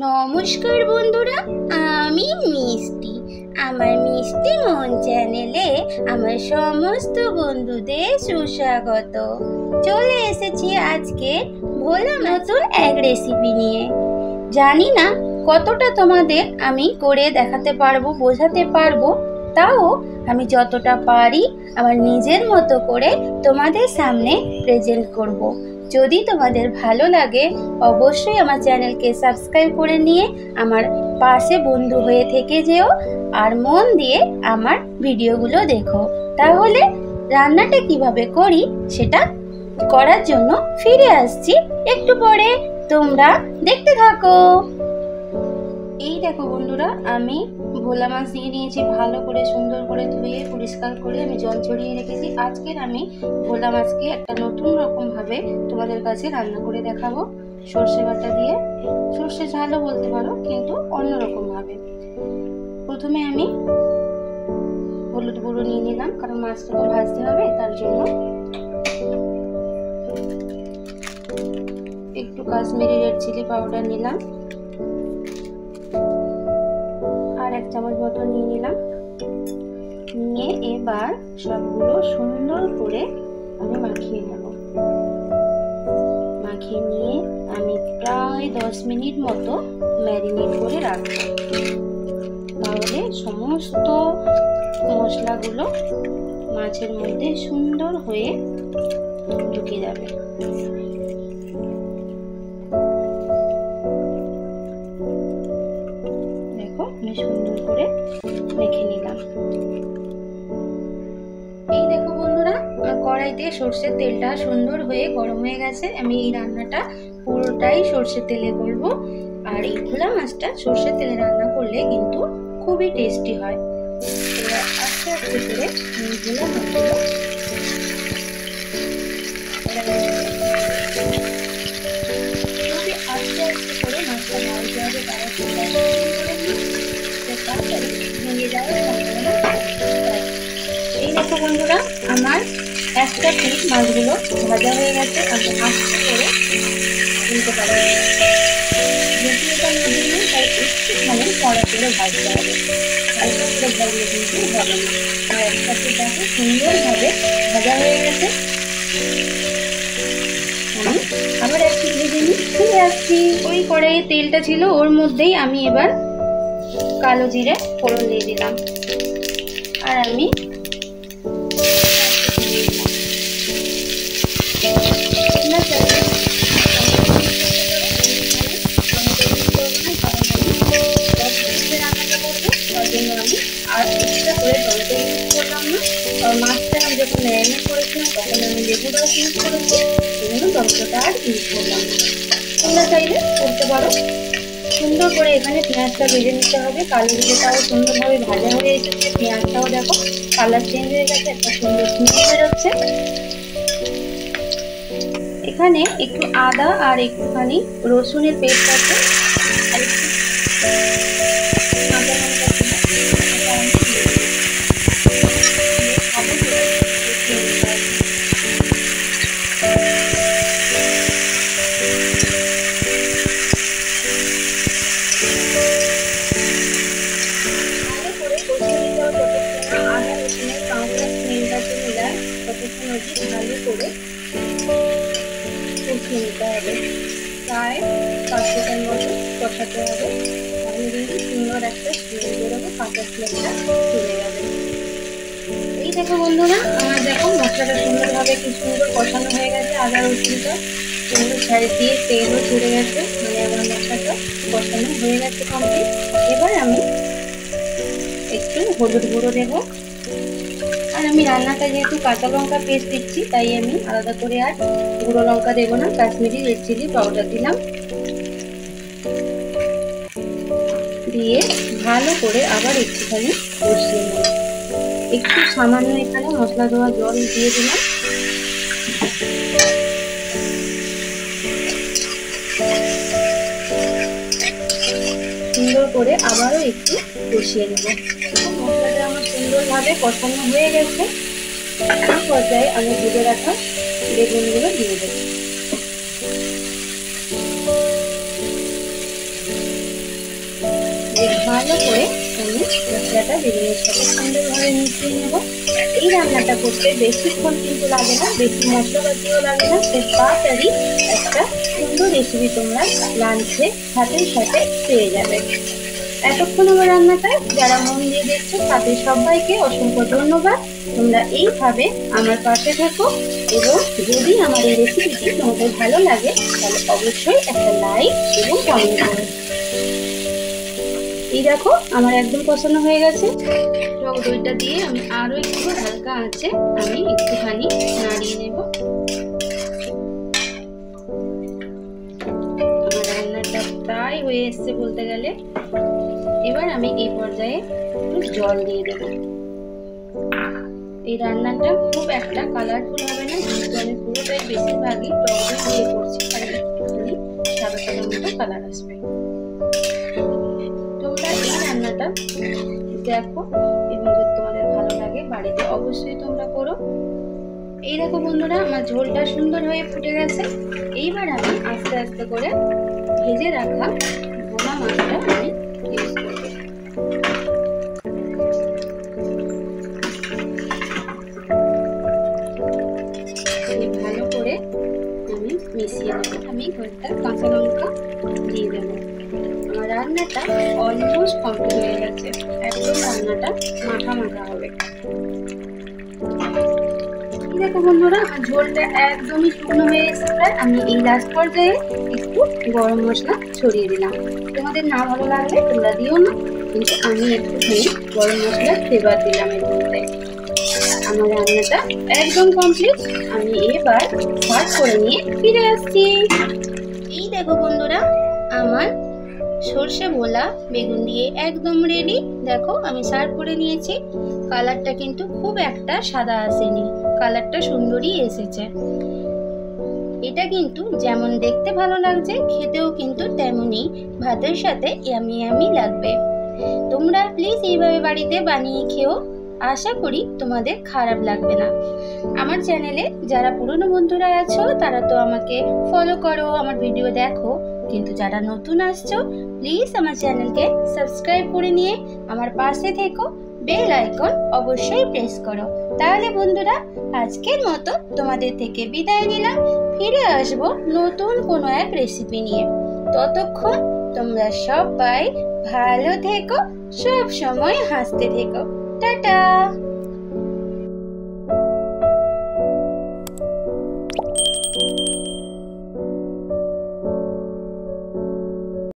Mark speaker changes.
Speaker 1: নমস্কার বন্ধুরা, আমি মিষ্টি। আমার মিষ্টি মন চ্যানেলে আমার সমস্ত বন্ধুদের সুস্বাগত। চলে এসেছি আজকে ভোলা নতুন এক রেসিপি নিয়ে। জানি না কতটা তোমাদের আমি করে দেখাতে পারবো, বোঝাতে পারবো, তাও আমি যতটা পারি আমার নিজের মতো করে তোমাদের সামনে প্রেজেন্ট করব। যদি তোমাদের ভালো লাগে অবশ্যই আমার চ্যানেলকে সাবস্ক্রাইব করে নিয়ে আমার পাশে বন্ধু হয়ে থেকে যেও আর মন দিয়ে আমার ভিডিওগুলো দেখো। তাহলে রান্নাটা কিভাবে করি সেটা করার জন্য ফিরে আসছি একটু পরে, তোমরা দেখতে থাকো। এই দেখো বন্ধুরা, আমি ভোলা মাছ দিয়ে নিয়েছি, ভালো করে সুন্দর করে ধুয়ে পরিষ্কার করে আমি জল ঝরিয়ে রেখেছি। আজকের আমি ভোলা মাছকে একটা নতুন রকম ভাবে তোমাদের কাছে রান্না করে দেখাবো, সর্ষে বাটা দিয়ে। সর্ষে ঝালও বলতে পারো, কিন্তু অন্যরকম ভাবে। প্রথমে আমি হলুদ গুঁড়ো নিয়ে নিলাম, কারণ মাছটাকে ভাজতে হবে, তার জন্য। একটু কাশ্মীরি রেড চিলি পাউডার নিলাম, আর 1 চামচ মতো নিয়ে নিলাম। নিয়ে এবার সবগুলো সুন্দর করে আমি মাখিয়ে নেব। মাখিয়ে নিয়ে আমি প্রায় 10 মিনিট মতো ম্যারিনেট করে রাখবো, তাহলে সমস্ত মশলাগুলো মাছের মধ্যে সুন্দর হয়ে ঢুকে যাবে। দেখো, আমি সুন্দর করে মেখে নিলাম। এই দেখো বন্ধুরা, কড়াইতে সর্ষের তেলটা সুন্দর হয়ে গরম হয়ে গেছে। আমি এই রান্নাটা পুরোটাই সর্ষের তেলে করব। আর এই ভোলা মাছটা সর্ষের তেলে রান্না করলে কিন্তু খুবই টেস্টি হয়। এবার আস্তে আস্তে করে ভোলা মাছগুলো আস্তে আস্তে করে মাছটা ভাজতে হবে, তারপরে ভেঙে যাওয়ার সম্ভাবনা। এই দেখো বন্ধুরা, আমার একটা পিস মাছগুলো ভাজা হয়ে গেছে। আমি আস্তে করে তুলতে পারি, যেহেতু এটা নদীর, তাই একটুখানি কড়া করে ভাজতে হবে। হালকা করে ভাজলে কিন্তু হবে না। আর একটা পিস দেখো সুন্দরভাবে ভাজা হয়ে গেছে। আমি আবার একটু ভেজে নিই, ফিরে আসছি। ওই কড়াইয়ে তেলটা ছিল, ওর মধ্যেই আমি এবার কালো জিরে ফোড়ন দিয়ে দিলাম। আর আমি মাছটা আমি যখন ম্যারিনেট করেছিলাম তখন আমি লেবু রস ইউজ করেছি, সেজন্য টমেটোটা আর ইউজ করলাম না। তোমরা চাইলে করতে পারো। সুন্দর করে এখানে পেঁয়াজটা ভেজে নিতে হবে। কালো জিরেটাও সুন্দরভাবে ভাজা হয়ে এসেছে, পেঁয়াজটাও দেখো কালার চেঞ্জ হয়ে গেছে, একটা সুন্দর স্মেল বেরোচ্ছে। এখানে একটু আদা আর একটুখানি রসুনের পেস্ট আছে, আর একটু ভালো করে কষিয়ে নিতে হবে। প্রায় 5 সেকেন্ড মতো কষাতে হবে, তাহলে কিন্তু সুন্দর একটা স্মেল বেরোবে, কাঁচা স্মেলটা চলে যাবে। এই দেখো বন্ধুরা, আমার দেখো মশলাটা সুন্দরভাবে কি সুন্দর কষানো হয়ে গেছে। আদা রসুনটা সুন্দর ছাড়ি দিয়ে তেলও ছেড়ে গেছে, মানে আমার মশলাটা কষানো হয়ে গেছে কমপ্লিট। এবার আমি একটু হলুদ গুঁড়ো দেবো। আর আমি রান্নাটা যেহেতু কাঁচা লঙ্কা পেস্ট দিচ্ছি, তাই আমি আলাদা করে আর গুঁড়ো লঙ্কা দেবো না, কাশ্মীরি রেড চিলি পাউডার দিলাম। দিয়ে ভালো করে আবার একটুখানি কষিয়ে নেব। একটু সামান্য এখানে মশলা দেওয়া জল দিয়ে দিলাম। সুন্দর করে আবারও একটু কষিয়ে নেব। মশলাটা আমার সুন্দরভাবে কষানো হয়ে গেছে। এই পর্যায়ে আমি ভেজে রাখা বেগুনগুলো দিয়ে দেবো। করে আমি মশলাটা বেগুনের সাথে সুন্দরভাবে মিশিয়ে নেব। এই রান্নাটা করতে বেশিক্ষণ কিন্তু লাগে না, বেশি মশলাপাতিও লাগে না, খুব তাড়াতাড়ি একটা সুন্দর রেসিপি তোমরা লাঞ্চে ভাতের সাথে পেয়ে যাবে। এতক্ষণ আমার রান্নাটা যারা মন দিয়ে দেখছো তাদের সবাইকে অসংখ্য ধন্যবাদ। তোমরা এইভাবে আমার পাশে থাকো এবং যদি আমার এই রেসিপিটি তোমাদের ভালো লাগে তাহলে অবশ্যই একটা লাইক এবং কমেন্ট করো। এই দেখো আমার একদম পছন্দ হয়ে গেছে। টক দইটা দিয়ে আমি আরো একটু হালকা আঁচে আমি একটুখানি নাড়িয়ে নেব। আমার রান্নাটা প্রায় হয়ে এসছে বলতে গেলে। এবার আমি এই পর্যায়ে জল দিয়ে দেব। এই রান্নাটা খুব একটা কালারফুল হবে না, কিন্তু আমি পুরোটাই বেশিরভাগই টক দই দিয়ে করছি, কারণ একটুখানি সাদা সাদা মতো কালার আসবে। তোমরা এই রান্নাটা দেখো এবং যদি তোমাদের ভালো লাগে বাড়িতে অবশ্যই তোমরা করো। এই দেখো বন্ধুরা, আমার ঝোলটা সুন্দর হয়ে ফুটে গেছে। এইবার আমি আস্তে আস্তে করে ভেজে রাখা ভোনা মাছটা আমি ইউজ করব। ভালো করে আমি মিশিয়ে নেব। আমি কয়েকটা কাঁচা লঙ্কা দিয়ে দেবো। আমার রান্নাটা অলমোস্ট কমপ্লিট হয়ে গেছে, একদম রান্নাটা মাখা মাখা হবে। দেখো বন্ধুরা, আমার ঝোলটা একদমই শুকনো হয়ে এসেছে প্রায়। আমি এই লাস্ট পর্যায়ে একটু গরম মশলা ছড়িয়ে দিলাম। তোমাদের না ভালো লাগলে তোমরা দিও না, কিন্তু আমি একটুখানি গরম মশলার ফ্লেভার দিলাম এর মধ্যে। আমার রান্নাটা একদম কমপ্লিট। আমি এবার সার্ভ করে নিয়ে ফিরে আসছি। এই দেখো বন্ধুরা, আমার সর্ষে ভোলা বেগুন দিয়ে একদম রেডি। দেখো আমি সার্ভ করে নিয়েছি। কালারটা কিন্তু খুব একটা সাদা আসেনি, কালারটা সুন্দরই এসেছে। এটা কিন্তু যেমন দেখতে ভালো লাগছে, খেতেও কিন্তু তেমনই ভাতের সাথে ইয়ামি ইয়ামি লাগবে। তোমরা প্লিজ এইভাবে বাড়িতে বানিয়ে খেও, আশা করি তোমাদের খারাপ লাগবে না। আমার চ্যানেলে যারা পুরনো বন্ধুরা আছো তারা তো আমাকে ফলো করো, আমার ভিডিও দেখো, কিন্তু যারা নতুন আসছো প্লিজ আমার চ্যানেলকে সাবস্ক্রাইব করে নিয়ে আমার পাশে থেকো, বেল আইকন অবশ্যই প্রেস করো। তাহলে বন্ধুরা আজকের মতো তোমাদের থেকে বিদায় নিলাম। ফিরে আসবো নতুন কোনো এক রেসিপি নিয়ে। ততক্ষণ তোমরা সবাই ভালো থেকো, সব সময় হাসতে থেকো। টাটা।